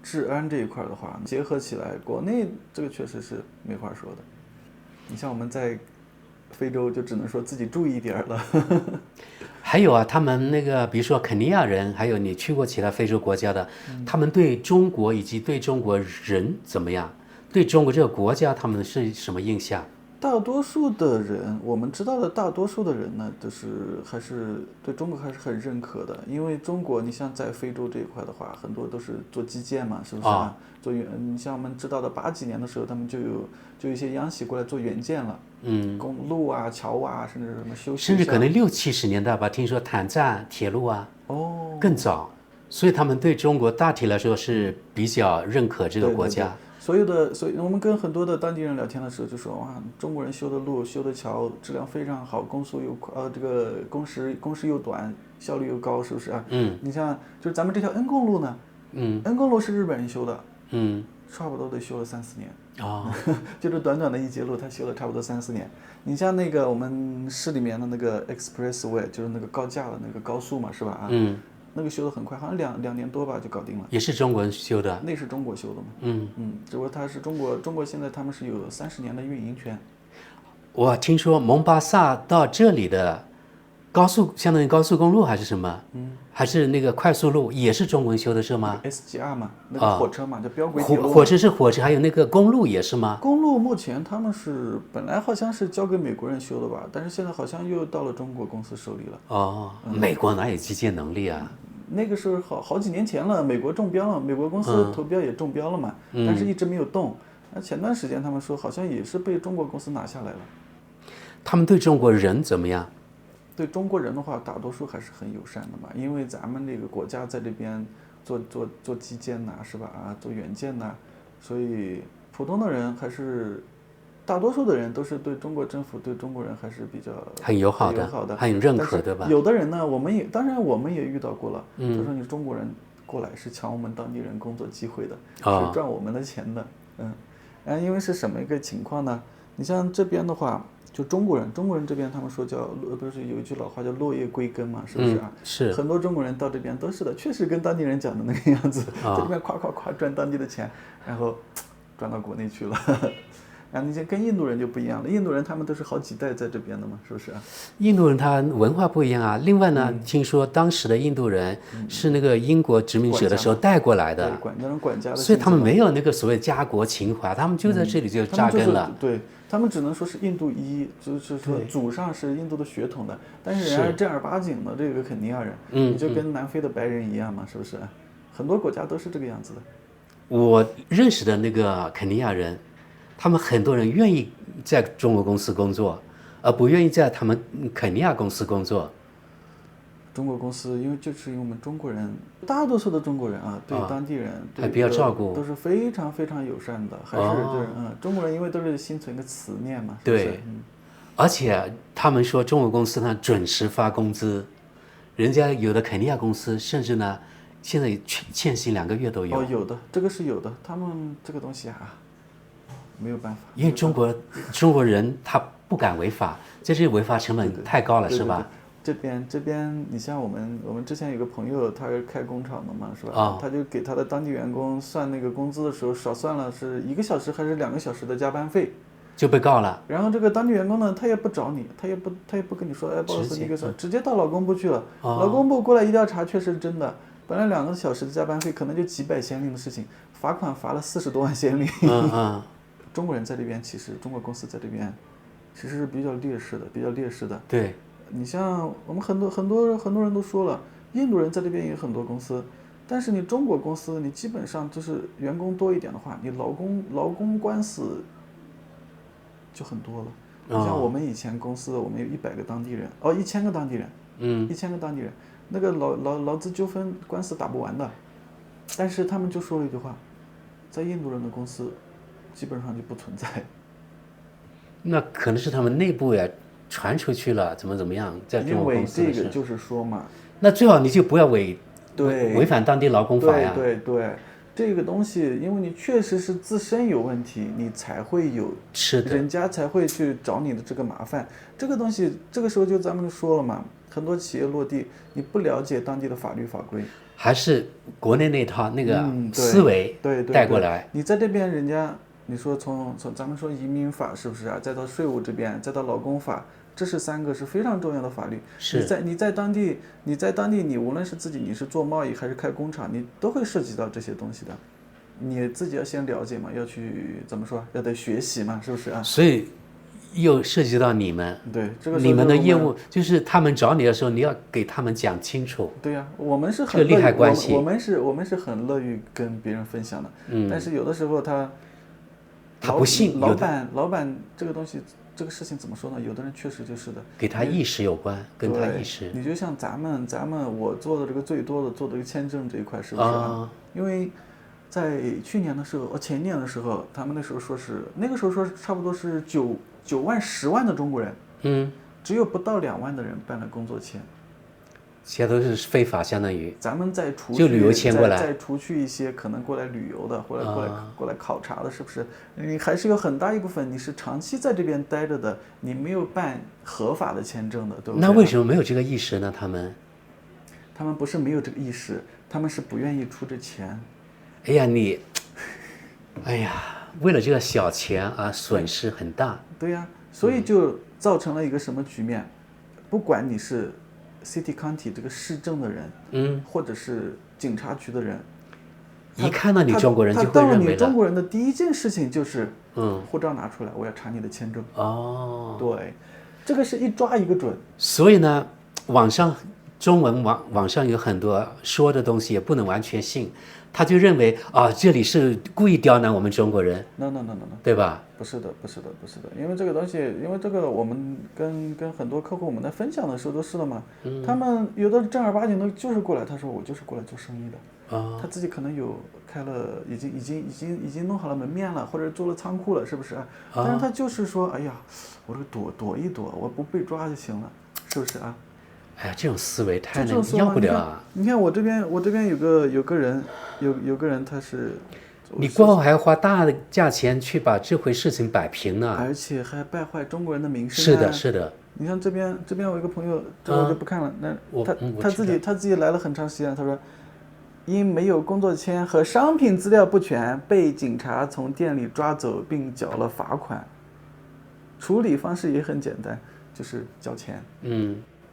治安這一塊的話，結合起來，國內這個確實是沒話說的。你像我們在非洲，就只能說自己注意一點了。還有啊，他們那個，比如說肯尼亞人，还有你去過其他非洲国家的，他们对中国以及对中国人怎麼樣？對中國這個國家，他們是什麼印象？大多數的人，我們知道的大多數的人呢，就是還是對中國還是很認可的。因為中國，你像在非洲這一塊的話，很多都是做基建嘛，是不是啊？你像我們知道的80幾年的時候，他們就有一些央企過來做援建了，公路啊、橋啊，甚至什麼修，甚至可能60、70年代吧，聽說坦贊鐵路啊，更早，所以他們對中國大體來說是比較認可這個國家。對，所以我們跟很多的當地人聊天的時候就說，哇，中国人修的路、修的桥質量非常好，工速又快，这个工时又短，效率又高，是不是啊？你像就是咱們這條恩公路呢，恩公路是日本人修的，差不多得修了3、4年。就是短短的一節路，他修了差不多3、4年。你像那個我們市裡面的那個 expressway， 就是那個高架的那個高速嘛，是吧？那個修得很快，好像兩年多吧就搞定了。也是中國人修的？那是中國修的嘛。只不過他是中國現在他們是有30年的運營權。我聽說蒙巴薩到這裡的高速，相當於高速公路還是什麼？還是那個快速路，也是中國人修的是嗎？SGR 嘛，那個火車嘛，就標軌鐵路。火車是火車，還有那個公路也是嗎？公路目前他們是本來好像是交給美國人修的吧，但是現在好像又到了中國公司手裡了。美國哪有基建能力啊？那個是好幾年前了，美國中標了，美國公司投標也中標了嘛，但是一直沒有動。那前段時間他們說好像也是被中國公司拿下來了。他們對中國人怎麼樣？對中國人的話，大多數還是很友善的嘛，因為咱們這個國家在這邊做基建吶，是吧？做援建吶，所以普通的人還是大多數的人都是對中國政府、對中國人還是比較很友好的，很認可，對吧？有的人呢，當然我們也遇到過了，就說你中國人過來是搶我們當地人工作機會的，是賺我們的錢的，因為是什麼一個情況呢？你像這邊的話。就中國人這邊他們說不是有一句老話叫落葉歸根嘛，是不是啊？是。很多中國人到這邊都是的，確實跟當地人講的那個樣子，在這邊誇賺當地的錢，然後賺到國內去了。你跟印度人就不一樣了，印度人他們都是好幾代在這邊的嘛，是不是啊？印度人他文化不一樣啊。另外呢，聽說當時的印度人是那個英國殖民者的時候帶過來的，那種管家的，所以他們沒有那個所謂家國情懷，他們就在這裡就扎根了。對。他們只能說是印度裔，就是說祖上是印度的血統的，但是人家正兒八經的這個肯尼亞人，你就跟南非的白人一樣嘛，是不是？很多國家都是這個樣子的。我認識的那個肯尼亞人，他們很多人願意在中國公司工作，而不願意在他們肯尼亞公司工作。中國公司，因為我們中國人，大多數的中國人啊，對當地人還比較照顧，都是非常非常友善的，還是就是中國人因為都是心存個慈念嘛，對，而且他們說中國公司呢準時發工資，人家有的肯尼亞公司甚至呢現在欠薪2個月都有。有的，這個是有的，他們這個東西沒有辦法，因為中國人他不敢違法，在這違法成本太高了，是吧？這邊，你像我們之前有個朋友，他是開工廠的嘛，是吧？他就給他的當地員工算那個工資的時候，少算了是1個小時還是2個小時的加班費，就被告了。然後這個當地員工呢，他也不找你，他也不跟你說，不好意思，那個直接到勞工部去了。勞工部過來一調查，確實真的，本來2個小時的加班費可能就幾百先令的事情，罰款罰了40多萬先令。中國人在這邊，其實中國公司在這邊，其實是比較劣勢的。對。你像我們很多人都說了，印度人在這邊也有很多公司，但是你中國公司，你基本上就是員工多一點的話，你勞工官司就很多了。你像我們以前公司，我們有100個當地人，1000個當地人，1000個當地人，那個勞資糾紛官司打不完的，但是他們就說了一句話，在印度人的公司基本上就不存在。那可能是他們內部呀。傳出去了，怎麼樣？在中國公司的事，因為這個就是說嘛，那最好你就不要違反當地勞工法呀。對，這個東西，因為你確實是自身有問題，你才會有人家才會去找你的這個麻煩。這個東西，這個時候就咱們就說了嘛，很多企業落地，你不了解當地的法律法規，還是國內那套那個對思維對帶過來。你在這邊，人家你說從咱們說移民法是不是啊？再到稅務這邊，再到勞工法，這是3個是非常重要的法律。是你在当地，你无論是自己你是做貿易還是開工廠，你都會涉及到這些東西的。你自己要先了解嘛，要去怎麼說，要得學習嘛，是不是啊？所以又涉及到你們，對，這個你們的業務就是他們找你的时候，你要給他們講清楚。对呀，我们是很这个利害關係，我們是很樂於跟別人分享的。但是有的時候他不信，老闆這個東西，這個事情怎麼說呢？有的人確實就是的，給他意識有關，跟他意識。你就像咱們我做的這個最多的做這個簽證這一塊，是不是啊？因為在去年的時候，前年的時候，他們那時候說差不多是9萬10萬的中國人，只有不到2萬的人辦了工作簽，其他都是非法，相當於咱們再除去就旅遊簽過來，再除去一些可能過來旅遊的，或者過來考察的，是不是？你還是有很大一部分你是長期在這邊待着的，你沒有辦合法的簽證的，對不對？那為什麼沒有這個意識呢？他們不是沒有這個意識，他們是不願意出這錢。哎呀，為了這個小錢啊，損失很大。對呀，所以就造成了一個什麼局面？不管你是 City County 這個市政的人，或者是警察局的人，一看到你中國人就會認為他到了你中國人的第一件事情就是，護照拿出來，我要查你的簽證。哦，對，這個是一抓一個準。所以呢，中文網上有很多說的東西也不能完全信，他就認為這裡是故意刁難我們中國人。No， 對吧？不是的，因為這個東西，因為這個我們跟很多客戶我們在分享的時候都是的嘛，他們有的正兒八經的就是過來，他說我就是過來做生意的，他自己可能有開了，已經弄好了門面了，或者做了倉庫了，是不是？但是他就是說，哎呀，我這個躲一躲，我不被抓就行了，是不是啊？哎呀，這種思維太要不了啊！你看我這邊有個人他是，你過後還要花大的價錢去把這回事情擺平呢，而且還敗壞中國人的名聲。是的。你看這邊我有一個朋友，這我就不看了。他自己來了很長時間，他說因沒有工作簽和商品資料不全，被警察從店裡抓走並繳了罰款。處理方式也很簡單，就是交錢。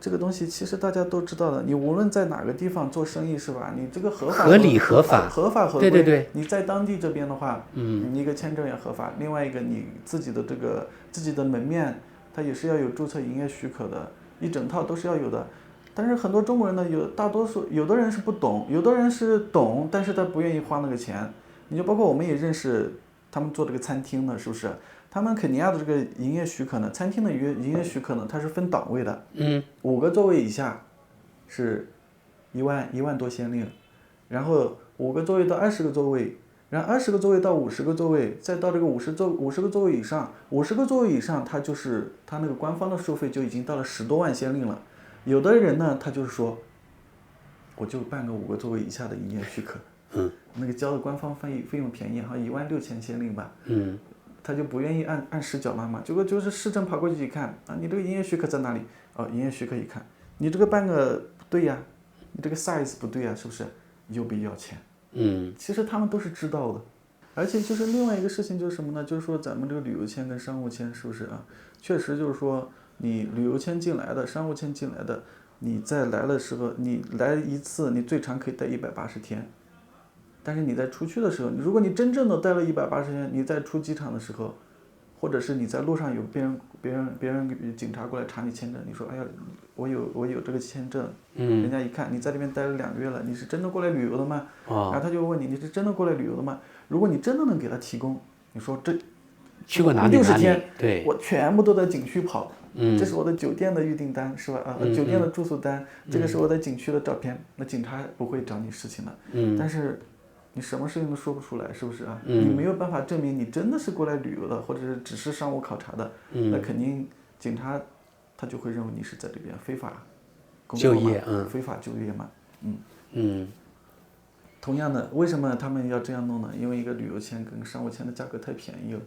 這個東西其實大家都知道的，你無論在哪個地方做生意，是吧？你這個合理合法合規，對。你在當地這邊的話，你一個簽證也合法，另外一個你自己的門面，它也是要有註冊營業許可的，一整套都是要有的。但是很多中國人呢，大多數有的人是不懂，有的人是懂，但是他不願意花那個錢。你就包括我們也認識他們做這個餐廳的，是不是？他們肯尼亞的這個營業許可呢，餐廳的營業許可呢，它是分檔位的，5個座位以下是1萬多先令，然後5個座位到20個座位，然後20個座位到50個座位，再到這個50個座位以上，50個座位以上，它那個官方的收費就已經到了10多萬先令了。有的人呢，他就是說，我就辦個5個座位以下的營業許可，那個交的官方費用便宜，好像16000先令吧，他就不願意按時繳納嘛，結果就是市政跑過去一看啊，你這個營業許可在哪裡？營業許可一看，你這個辦個不對呀，你這個 size 不對呀，是不是？又被要錢。其實他們都是知道的，而且就是另外一個事情就是什麼呢？就是說咱們這個旅遊簽跟商務簽是不是啊？確實就是說你旅遊簽進來的，商務簽進來的，你再來的時候，你來一次，你最長可以待180天。但是你在出去的時候，如果你真正的待了180天，你在出機場的時候，或者是你在路上有別人警察過來查你簽證，你說哎呀，我有這個簽證，人家一看你在這邊待了2個月了，你是真的過來旅遊的嗎？然後他就問你是真的過來旅遊的嗎？如果你真的能給他提供，你說這去過哪裡60天，對，我全部都在景區跑，這是我的酒店的預訂單，是吧？酒店的住宿單，這個是我在景區的照片，那警察不會找你事情的，但是你什麼事情都說不出來，是不是啊？你沒有辦法證明你真的是過來旅遊的，或者是只是商務考察的，那肯定警察他就會認為你是在這邊非法工作嘛，非法就業嘛，同樣的，為什麼他們要這樣弄呢？因為一個旅遊簽跟商務簽的價格太便宜了，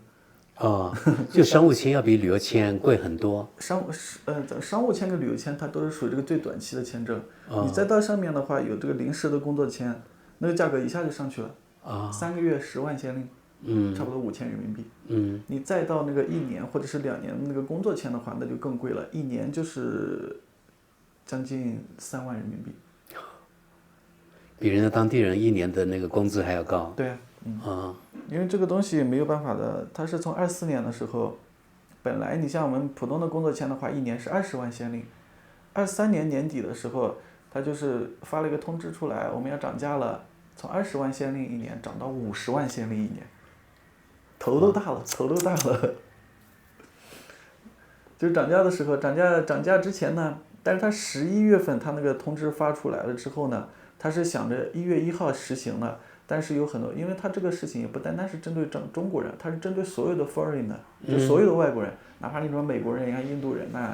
就商務簽要比旅遊簽貴很多。商務簽跟旅遊簽它都是屬於這個最短期的簽證，你再到上面的話有這個臨時的工作簽，那個價格一下就上去了，3個月10萬先令，差不多5000人民幣。你再到那個1年或者是2年的那個工作簽的話，那就更貴了，1年就是將近3萬人民幣，比人家當地人1年的那個工資還要高。对啊，因為這個東西沒有辦法的，它是從24年的時候，本來你像我們普通的工作簽的話，1年是20萬先令，23年年底的時候，他就是發了一個通知出來，我們要漲價了，從20萬先令1年漲到50萬先令1年，頭都大了，头都大了。就是漲價的時候，漲價之前呢，但是他11月份他那個通知發出來了之後呢，他是想着1月1號實行了。但是有很多，因為他這個事情也不單單是針對中國人，他是針對所有的 foreigner，就所有的外国人，哪怕你說美国人呀、印度人那，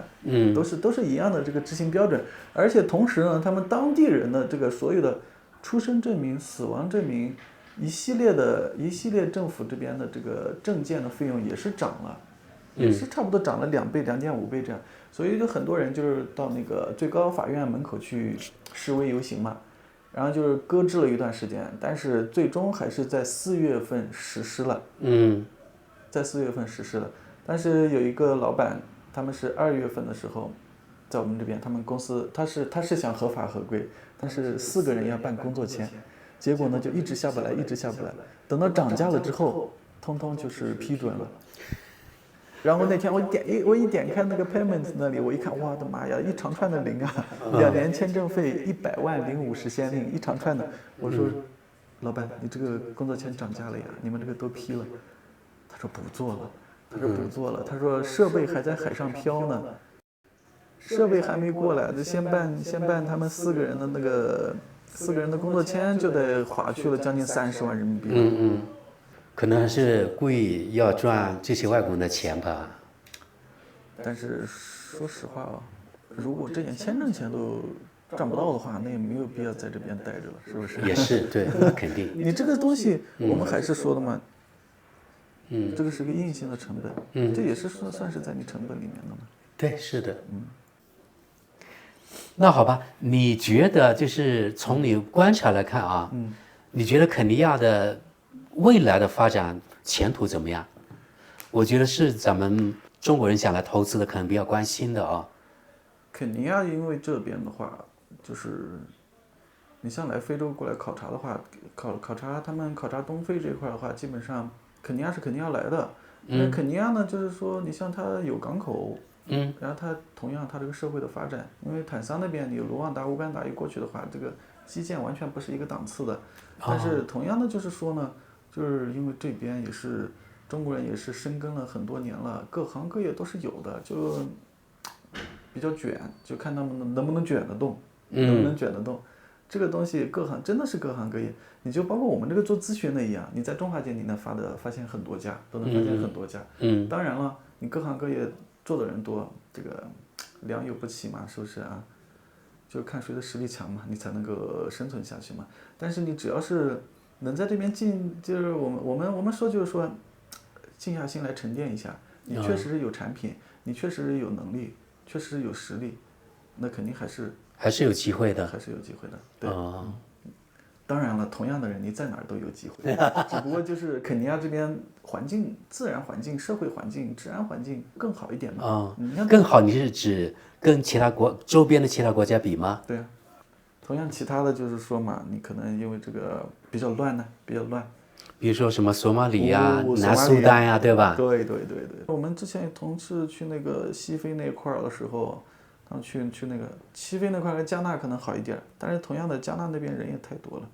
都是一樣的這個執行標準。而且同時呢，他們當地人的這個所有的出生證明、死亡證明，一系列政府這邊的這個證件的費用也是漲了，也是差不多漲了2倍、2.5倍這樣。所以就很多人就是到那個最高法院門口去示威游行嘛。然後就是擱置了一段時間，但是最終還是在4月份實施了。在4月份實施了。但是有一個老板，他們是2月份的时候，在我們這邊，他們公司他是想合法合規，但是4個人要辦工作簽，結果呢就一直下不来，一直下不來。等到漲價了之後，通通就是批准了。然後那天我一點開那個 payment 那裡，我一看，我的媽呀，一長串的零啊！2年簽證費100萬零50先令，一長串的。我說，老闆，你這個工作簽漲價了呀？你們這個都批了？他說不做了，他說設備還在海上漂呢，設備還沒過來，就先辦他們4個人的那個4個人的工作簽就得花去了将近30萬人民幣。可能還是故意要賺這些外國人的錢吧。但是說實話啊，如果這點簽證錢都賺不到的話，那也沒有必要在這邊待着了，是不是？也是，對，那肯定。你這個東西，我們還是說的嘛，這個是個硬性的成本，這也是算是在你成本裡面的嘛。对，是的。那好吧，你覺得就是從你觀察來看啊，你覺得肯尼亞的未來的發展前途怎麼樣？我覺得是咱們中國人想來投資的，可能比較關心的啊。肯尼亞因為這邊的話，就是你像來非洲過來考察的話，考察東非這一塊的話，基本上肯尼亞是肯定要來的。因為肯尼亞呢，就是說你像它有港口，然後它同樣它這個社會的發展，因為坦桑那邊你有盧旺達、烏干達一過去的話，這個基建完全不是一個檔次的。但是同樣的就是說呢，就是因為這邊也是中國人也是深耕了很多年了，各行各業都是有的，就比較卷，就看他们能不能卷得动，能不能卷得动。這個東西真的是各行各業，你就包括我們這個做諮詢的一樣，你在中華街你能發現很多家，都能發現很多家。當然了，你各行各業做的人多，這個良莠不齊嘛，是不是啊？就看誰的實力強嘛，你才能夠生存下去嘛。但是你只要是能在這邊就是我們說就是說，靜下心來沉澱一下，你確實是有產品，你確實是有能力，確實是有實力，那肯定還是有機會的，還是有機會的。對。當然了，同樣的人你在哪兒都有機會，只不過就是肯尼亞這邊環境、自然環境、社會環境、治安環境更好一點嘛。更好，你是指跟周邊的其他國家比嗎？對啊，同樣其他的就是說嘛，你可能因為這個比較亂呢，比較亂。比如說什麼索馬里呀、南蘇丹呀，對吧？對。我們之前有同事去那個西非那塊的時候，他們去那個西非那塊和加納可能好一點，但是同樣的加納那邊人也太多了。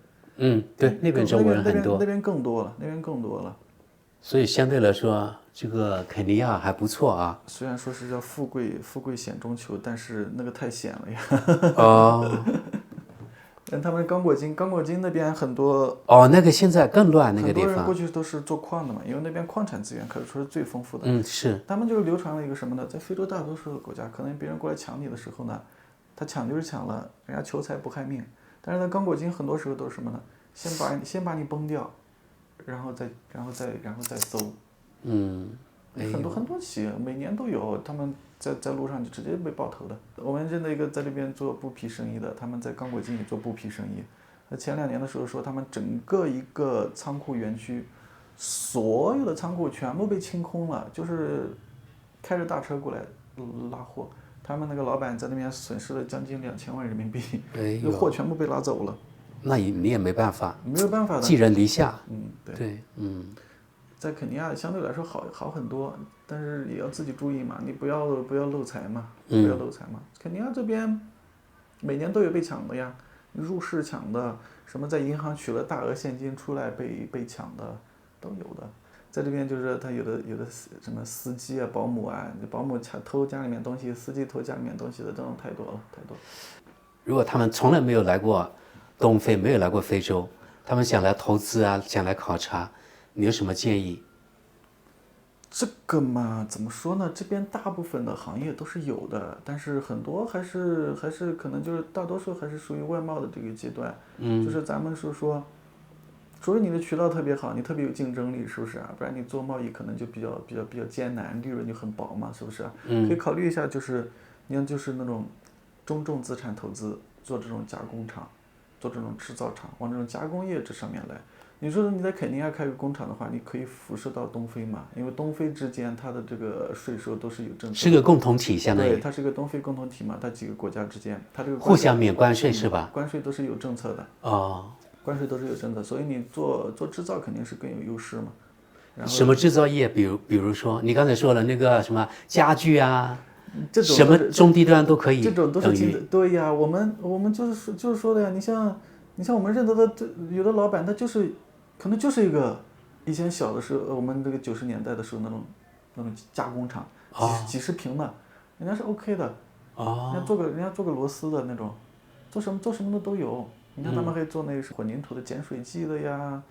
对，那邊中國人很多。那邊更多了。所以相對來說，這個肯尼亞還不錯啊。雖然說是叫富貴險中求，但是那個太險了呀。他們剛果金那邊很多。那個現在更亂，那個地方。很多人過去都是做礦的嘛，因為那邊礦產資源可以說是最豐富的。是。他們就是流傳了一個什麼呢？在非洲大多數的國家，可能別人過來搶你的時候呢，他搶就是搶了，人家求財不害命。但是呢，剛果金很多時候都是什麼呢？先把你崩掉，然後再搜。很多很多企業每年都有，他们在路上就直接被爆头的。我们认得一个在那邊做布匹生意的，他們在剛果金也做布匹生意。前2年的時候說，他們整個一個倉庫園區，所有的倉庫全部被清空了，就是開着大車過來拉貨。他們那個老闆在那邊損失了將近2000萬人民幣，這貨全部被拉走了。那你也沒辦法，沒有辦法的，寄人籬下。對，在肯尼亞相對來說好很多，但是也要自己注意嘛，你不要漏財嘛，不要漏財嘛。肯尼亞這邊每年都有被搶的呀，入室搶的，什麼在銀行取了大額現金出來被搶的都有的。在這邊就是他有的什麼司機啊、保姆啊，保姆偷家裡面東西，司機偷家裡面東西的這種太多了。如果他們從來沒有來過東非，沒有來過非洲，他們想來投資啊，想來考察，你有什麼建議？這個嘛，怎麼說呢？這邊大部分的行業都是有的，但是很多還是可能就是大多數還是屬於外貿的這個階段。就是咱們說，除非你的渠道特別好，你特別有競爭力，是不是啊？不然你做貿易可能就比較艱難，利潤就很薄嘛，是不是啊？可以考慮一下，就是你看，就是那種中重資產投資，做這種加工廠，做這種製造廠，往這種加工業這上面來。你說你在肯尼亞開個工廠的話，你可以輻射到東非嘛？因為東非之間它的這個稅收都是有政策的，是個共同體，相當於。對，它是個東非共同體嘛，它幾個國家之間，它這個互相免關稅是吧？關稅都是有政策的。哦。關稅都是有政策，所以你做製造肯定是更有優勢嘛。然後什麼製造業？比如說你剛才說了那個什麼家具啊，這種什麼中低端都可以。這種都是對呀，我們就是說的呀。你像我們認得的有的老闆，他就是可能就是一個以前小的時候，我們這個90年代的時候那種加工廠，幾十平的，人家是 OK 的。人家做個螺絲的那種，做什麼的都有。你看他們還做那個混凝土的鹼水劑的呀，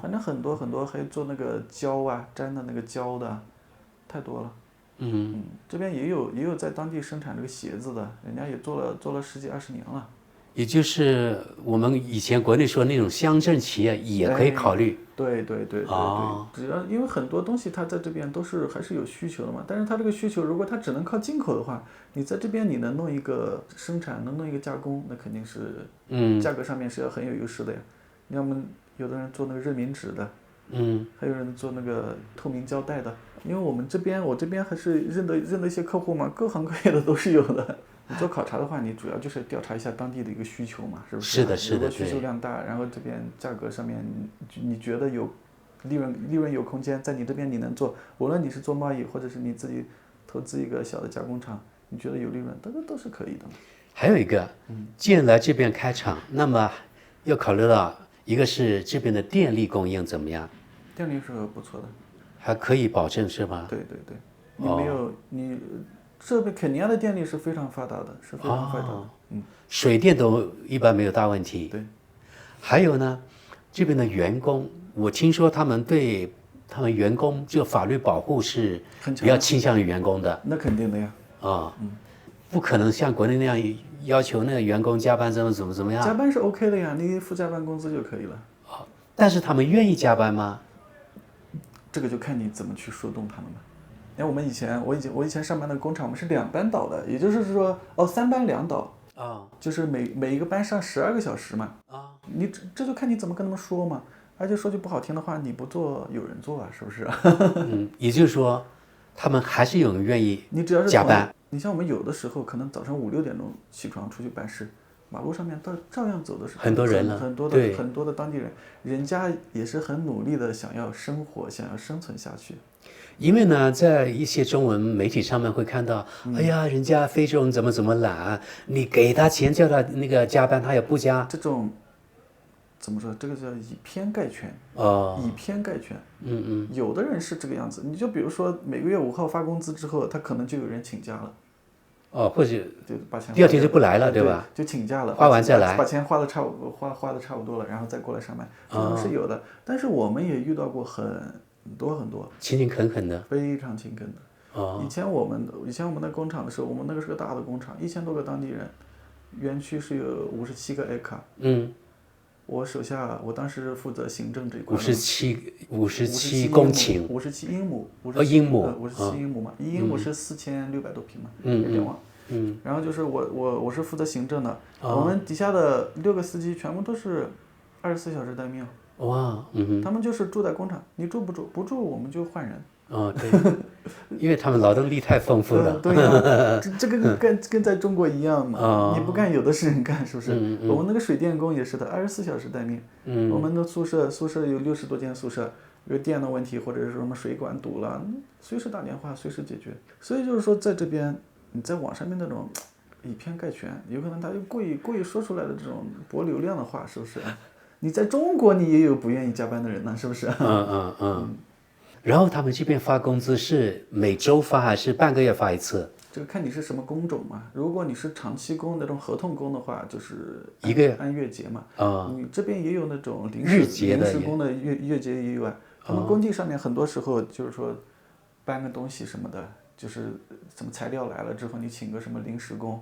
反正很多，還做那個膠啊，粘的那個膠的，太多了。這邊也有在當地生產這個鞋子的，人家也做了10幾20年了。也就是我們以前國內說那種鄉鎮企業也可以考慮。對，只要因為很多東西它在這邊都是還是有需求的嘛，但是它這個需求如果它只能靠進口的話，你在這邊你能弄一個生產，能弄一個加工，那肯定是價格上面是要很有優勢的呀。要麼有的人做那個熱敏紙的，還有人做那個透明膠帶的，因為我這邊還是認得一些客戶嘛，各行各業的都是有的。你做考察的話，你主要就是調查一下當地的一個需求嘛，是不是？是的。如果需求量大，然後這邊價格上面你覺得有利潤有空間，在你這邊你能做，無論你是做貿易或者是你自己投資一個小的加工廠，你覺得有利潤，都是可以的。還有一個，既然來這邊開廠，那麼要考慮到一個是這邊的電力供應怎麼樣？電力是不錯的，還可以保證是吧？對，你沒有這邊肯尼亞的電力是非常發達的，是非常發達的。水電都一般沒有大問題。對，還有呢，這邊的員工，我聽說他們對他們員工這個法律保護是比較傾向於員工的。那肯定的呀。不可能像國內那樣要求那個員工加班怎麼樣？加班是 OK 的呀，你付加班工資就可以了。但是他們願意加班嗎？這個就看你怎麼去說動他們了。因為我以前上班的工廠，我們是2班倒的，也就是說3班2倒，就是每一個班上12個小時嘛，你這就看你怎麼跟他們說嘛，而且說句不好聽的話，你不做有人做啊，是不是？也就是說，他們還是有人願意加班。你像我們有的時候可能早上5、6點鐘起床出去辦事，馬路上面照樣走的是很多人了，很多的當地人，人家也是很努力的想要生活，想要生存下去。因為呢，在一些中文媒體上面會看到，哎呀，人家非洲人怎麼懶，你給他錢叫他那個加班，他也不加。這種怎麼說？這個叫以偏概全。以偏概全。有的人是這個樣子，你就比如說每個月5號發工資之後，他可能就有人請假了。或者第二天就不來了，對吧？就請假了，花完再來，把錢花的差不多了，然後再過來上班，這種是有的。但是我們也遇到過很多勤勤懇懇的，非常勤懇的。以前我們那工厂的時候，我們那個是個大的工廠，1000多個當地人，園區是有57個 acre。我手下，我當時負責行政這一塊。57公顷，57英亩英亩，57英亩嘛，1英亩是4600多平嘛，有点忘。然后就是我是负責行政的，我们底下的6个司机全部都是24小时待命。哇，他们就是住在工厂，你住不住？不住我们就换人。对，因为他们劳动力太丰富了。对呀，这个跟在中国一样嘛，你不干有的是人干，是不是？我们那個水電工也是的，24小時待命。我們的宿舍有60多間宿舍，有電的問題或者是什麼水管堵了，隨時打電話，隨時解決。所以就是說，在這邊你在網上面那種以偏概全，有可能他就故意說出來的這種博流量的話，是不是？你在中國你也有不願意加班的人呢，是不是？然後他們這邊發工資是每周發還是半個月發一次？這個看你是什麼工種嘛。如果你是長期工那種合同工的話，就是按月結嘛。你這邊也有那種臨時工的月結也有啊。他們工地上面很多時候就是說搬個東西什麼的，就是什麼材料來了之後，你請個什麼臨時工。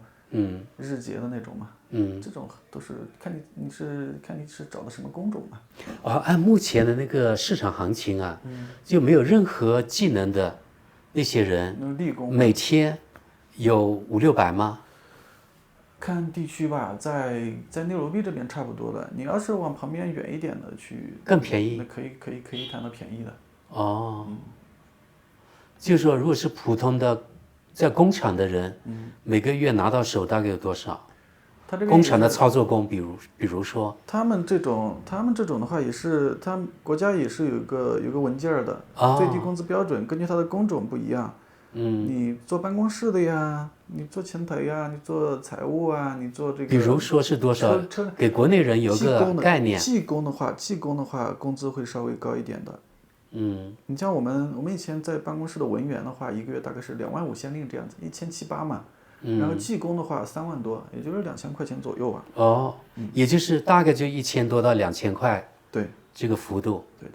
日結的那種嘛，這種都是看你是找的什麼工種嘛。按目前的那個市場行情啊，就沒有任何技能的那些人，每天有500-600嗎？看地區吧，在內羅畢這邊差不多的。你要是往旁邊遠一點的去，更便宜。那可以談到便宜的。就是說，如果是普通的。在工廠的人，每個月拿到手大概有多少？工廠的操作工，比如說，他們這種的話也是，他們國家也是有個文件的，最低工資標準，根據他的工種不一樣。你做辦公室的呀，你做前台呀，你做財務啊，你做這個。比如說是多少？給國內人有個概念。技工的話，工資會稍微高一點的。你像我們以前在辦公室的文員的話，一個月大概是25000先令這樣子，1700嘛。然後技工的話3萬多，也就是2000塊錢左右吧。也就是大概就1000多到2000塊。對，這個幅度。對，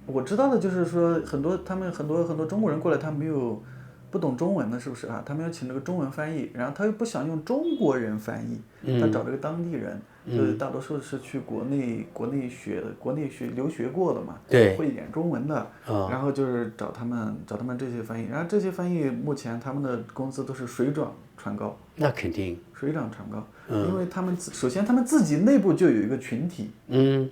我知道的就是說，他們很多中國人過來，他沒有不懂中文的，是不是啊？他們要請那個中文翻譯，然後他又不想用中國人翻譯，他找這個當地人。大多數是去國內留學過的嘛，對，會一點中文的，然後就是找他們這些翻譯，然後這些翻譯目前他們的工資都是水漲船高。那肯定水漲船高，因為他們首先他們自己內部就有一個群體，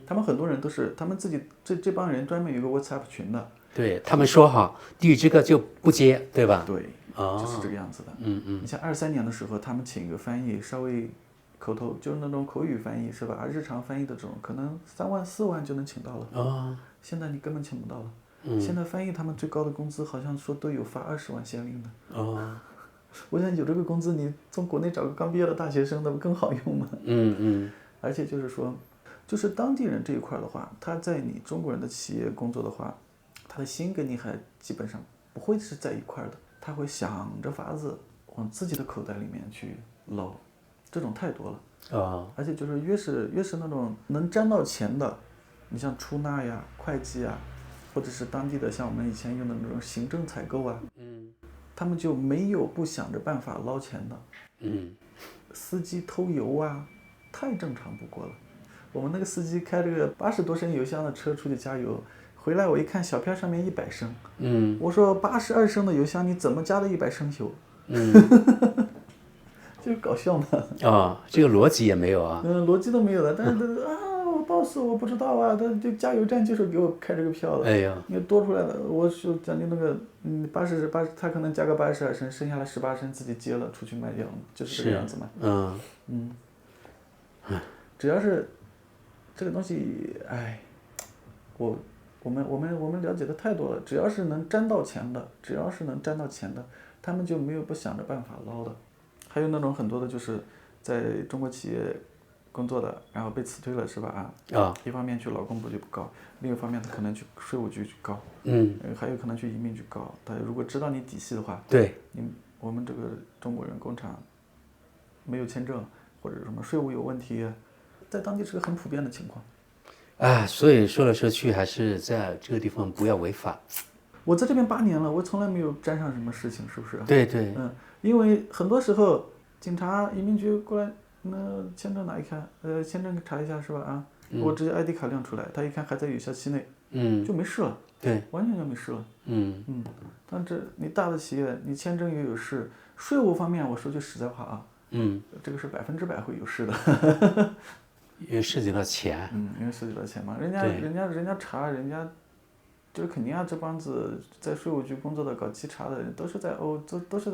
他們很多人都是他們自己這幫人專門有一個 WhatsApp 群的，對，他們說好，低於這個就不接，對吧？對，就是這個樣子的。你像23年的時候，他們請一個翻譯，稍微口頭就是那種口語翻譯是吧？日常翻譯的這種，可能3萬4萬就能請到了。現在你根本請不到了。現在翻譯他們最高的工資好像說都有發20萬先令的。我想有這個工資，你從國內找個剛畢業的大學生，那不更好用嗎？而且就是說，就是當地人這一塊的話，他在你中國人的企業工作的話，他的心跟你還基本上不會是在一塊的，他會想着法子往自己的口袋裡面去撈。這種太多了，而且就是越是那種能沾到錢的，你像出納呀、會計啊，或者是當地的像我們以前用的那種行政採購啊，他們就沒有不想着辦法撈錢的。司機偷油啊，太正常不過了。我們那個司機開這個80多升油箱的車出去加油，回來我一看小票上面100升，我說82升的油箱你怎麼加的100升油？就是搞笑嘛。這個邏輯也沒有啊。邏輯都沒有了，但是我 boss 我不知道啊，他就加油站就是給我開這個票了。哎呀，你多出來了，我就講究那個80，他可能加個82升，剩下的18升自己接了出去賣掉，就是這個樣子嘛。只要是這個東西，我們了解的太多了，只要是能沾到錢的，他們就沒有不想着辦法撈的。還有那種很多的就是在中國企業工作的，然後被辭退了是吧？一方面去勞工部去告，另一方面他可能去稅務局去告，還有可能去移民局告。他如果知道你底細的話，對，我們這個中國人工廠沒有簽證或者什麼稅務有問題，在當地是個很普遍的情況。所以說來說去還是在這個地方不要違法。我在這邊8年了，我從來沒有沾上什麼事情，是不是？對對。因為很多時候警察移民局過來，那簽證拿一看，簽證查一下是吧？我直接 ID 卡亮出來，他一看還在有效期內，就沒事了。對，完全就沒事了。但你大的企業，你簽證也有事，稅務方面我說句實在話啊，這個是100%會有事的。因為涉及到錢。因為涉及到錢嘛，人家查，人家就是肯尼亞這幫子在稅務局工作的搞稽查的人，都是在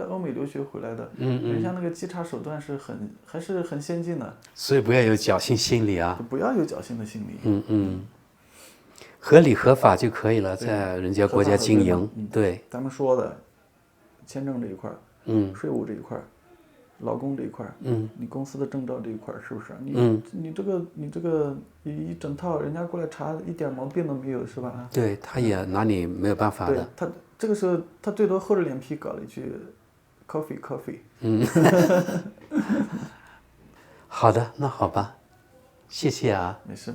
歐美留学回來的。人家那個稽查手段還是很先进的。所以不要有侥幸心理啊。不要有侥幸的心理。合理合法就可以了，在人家国家经營。对。咱們說的，簽證這一塊，稅務這一塊，勞工這一塊，你公司的證照這一塊，是不是？你這個一整套，人家過來查一點毛病都沒有，是吧？对，他也拿你沒有辦法的。他這個時候他最多厚着臉皮搞了一句 coffee。好的，那好吧，謝謝啊。没事。